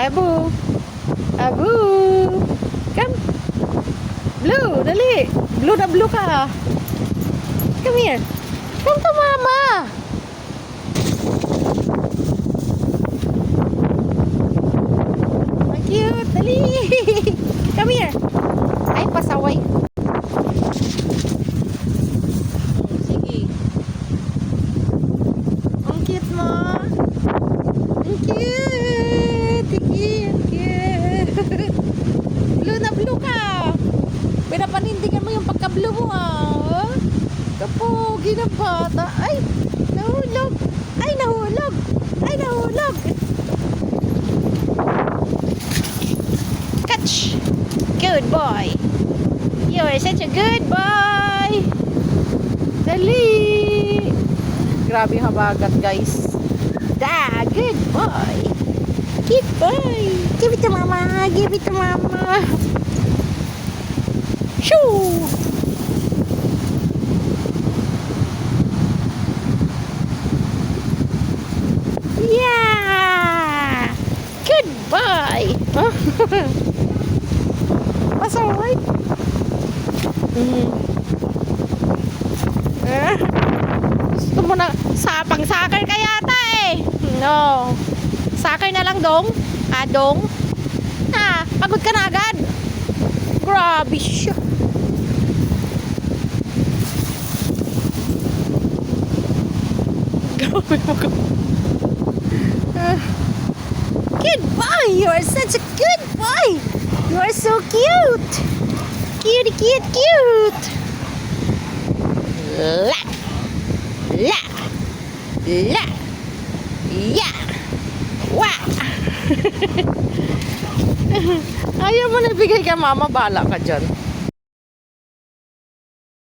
Abu. Abu. Come. Blue, dali. Blue na blue ka. Come here. Come to mama. Cute, dali. Come here. Ay, pasaway. Sige. Ang cute mo. Ang cute. Cute. Blue na blue ka. Pinapanindigan mo yung pagka-blue mo, ah. Kapogi na bata. Ay, nahulog. Ay, nahulog. Ay, nahulog. Catch. Good boy. You're such a good boy. Dali. Grabe habagat, guys. Da, good boy. Good boy. Give it to mama. Give it to mama. Shoo. Yeah. Good boy. Huh? Pasaway. Gusto mo na pang-soccer ka yata eh. No. Soccer na lang, dong. Dong. Pagod ka na agad. Grabe siya. Grabe mo ka. Good boy. You are such a good boy. You are so cute. Cute, cute, cute. La. La. La. Ya. Wa. Ayaw mo na bigay ka, mama. Bala ka dyan.